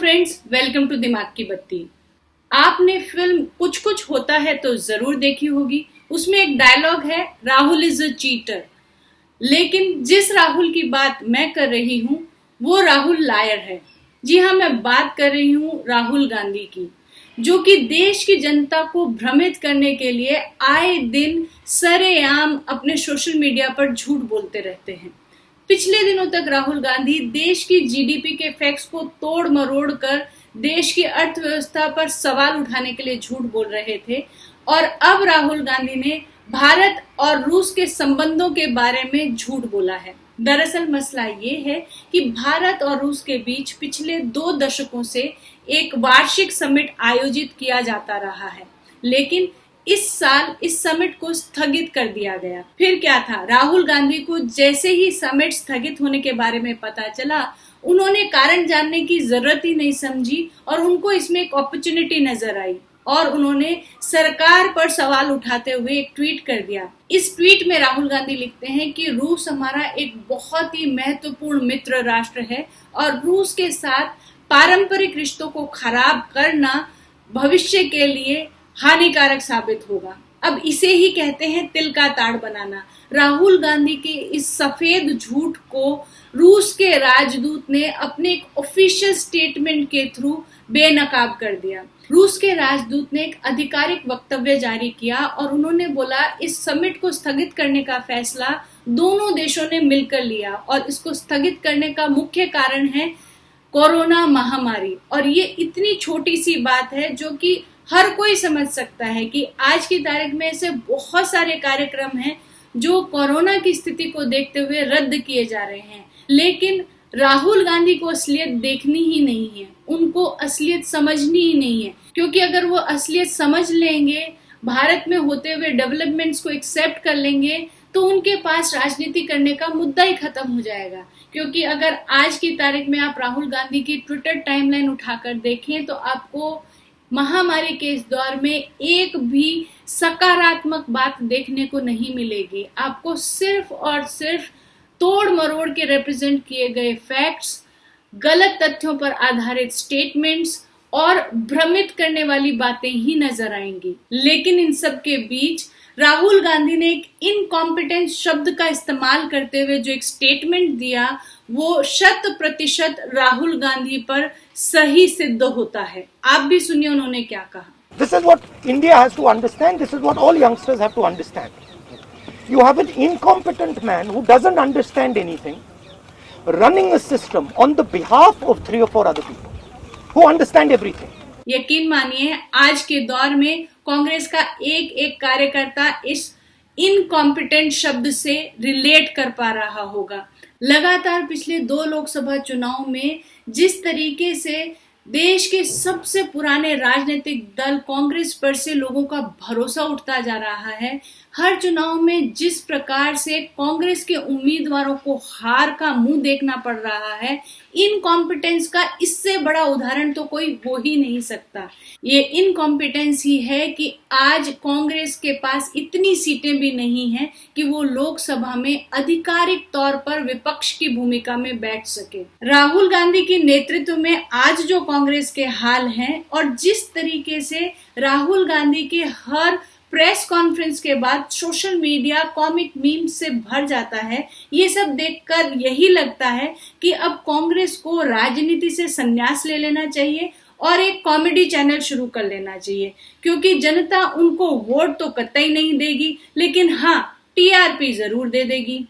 Friends, welcome to दिमाग की बत्ती। आपने फिल्म कुछ कुछ होता है तो जरूर देखी होगी। उसमें एक डायलॉग है, राहुल इज अ चीटर। लेकिन जिस राहुल की बात मैं कर रही हूँ वो राहुल लायर है। जी हाँ, मैं बात कर रही हूँ राहुल गांधी की, जो कि देश की जनता को भ्रमित करने के लिए आए दिन सरेआम अपने सोशल मीडिया पर झूठ बोलते रहते हैं। पिछले दिनों तक राहुल गांधी देश की जीडीपी के फैक्ट्स को तोड़ मरोड़ कर देश की अर्थव्यवस्था पर सवाल उठाने के लिए झूठ बोल रहे थे, और अब राहुल गांधी ने भारत और रूस के संबंधों के बारे में झूठ बोला है। दरअसल मसला ये है कि भारत और रूस के बीच पिछले 2 दशकों से एक वार्षिक समिट आयोजित किया जाता रहा है, लेकिन इस साल इस समिट को स्थगित कर दिया गया। फिर क्या था, राहुल गांधी को जैसे ही समिट स्थगित होने के बारे में पता चला, उन्होंने कारण जानने की जरूरत ही नहीं समझी और उनको इसमें एक अपॉर्चुनिटी नजर आई और उन्होंने सरकार पर सवाल उठाते हुए एक ट्वीट कर दिया। इस ट्वीट में राहुल गांधी लिखते हैं कि रूस हमारा एक बहुत ही महत्वपूर्ण मित्र राष्ट्र है और रूस के साथ पारंपरिक रिश्तों को खराब करना भविष्य के लिए हानिकारक साबित होगा। अब इसे ही कहते हैं तिल का ताड़ बनाना। राहुल गांधी के इस सफेद झूठ को रूस के राजदूत ने अपने एक ऑफिशियल स्टेटमेंट के थ्रू बेनकाब कर दिया। रूस के राजदूत ने एक आधिकारिक वक्तव्य जारी किया और उन्होंने बोला, इस समिट को स्थगित करने का फैसला दोनों देशों ने मिलकर लिया और इसको स्थगित करने का मुख्य कारण है कोरोना महामारी। और ये इतनी छोटी सी बात है जो कि हर कोई समझ सकता है कि आज की तारीख में ऐसे बहुत सारे कार्यक्रम हैं जो कोरोना की स्थिति को देखते हुए रद्द किए जा रहे हैं, लेकिन राहुल गांधी को असलियत देखनी ही नहीं है, उनको असलियत समझनी ही नहीं है। क्योंकि अगर वो असलियत समझ लेंगे, भारत में होते हुए डेवलपमेंट्स को एक्सेप्ट कर लेंगे, तो उनके पास राजनीति करने का मुद्दा ही खत्म हो जाएगा। क्योंकि अगर आज की तारीख में आप राहुल गांधी की ट्विटर टाइमलाइन उठाकर देखें तो आपको महामारी के इस दौर में एक भी सकारात्मक बात देखने को नहीं मिलेगी। आपको सिर्फ और सिर्फ तोड़ मरोड़ के रिप्रेजेंट किए गए फैक्ट्स, गलत तथ्यों पर आधारित स्टेटमेंट्स और भ्रमित करने वाली बातें ही नजर आएंगी। लेकिन इन सब के बीच राहुल गांधी ने एक इनकॉम्पिटेंस शब्द का इस्तेमाल करते हुए जो एक स्टेटमेंट दिया, वो 100% राहुल गांधी पर सही सिद्ध होता है। आप भी सुनिए उन्होंने क्या कहा। This is what India has to understand. This is what all youngsters have to understand. You have an incompetent man who doesn't understand anything running a system on the behalf of 3 or 4 other people who understand everything. यकीन मानिए, आज के दौर में कांग्रेस का एक एक कार्यकर्ता इस इनकॉम्पिटेंट शब्द से रिलेट कर पा रहा होगा। लगातार पिछले 2 लोकसभा चुनाव में जिस तरीके से देश के सबसे पुराने राजनीतिक दल कांग्रेस पर से लोगों का भरोसा उठता जा रहा है, हर चुनाव में जिस प्रकार से कांग्रेस के उम्मीदवारों को हार का मुंह देखना पड़ रहा है, इनकॉम्पिटेंस का इससे बड़ा उदाहरण तो कोई हो ही नहीं सकता। ये इनकॉम्पिटेंस ही है कि आज कांग्रेस के पास इतनी सीटें भी नहीं हैं कि वो लोकसभा में आधिकारिक तौर पर विपक्ष की भूमिका में बैठ सके। राहुल गांधी के नेतृत्व में आज जो कांग्रेस के हाल हैं और जिस तरीके से राहुल गांधी के हर प्रेस कॉन्फ्रेंस के बाद सोशल मीडिया कॉमिक मीम्स से भर जाता है, ये सब देखकर यही लगता है कि अब कांग्रेस को राजनीति से संन्यास ले लेना चाहिए और एक कॉमेडी चैनल शुरू कर लेना चाहिए। क्योंकि जनता उनको वोट तो कतई नहीं देगी, लेकिन हाँ, टीआरपी जरूर दे देगी।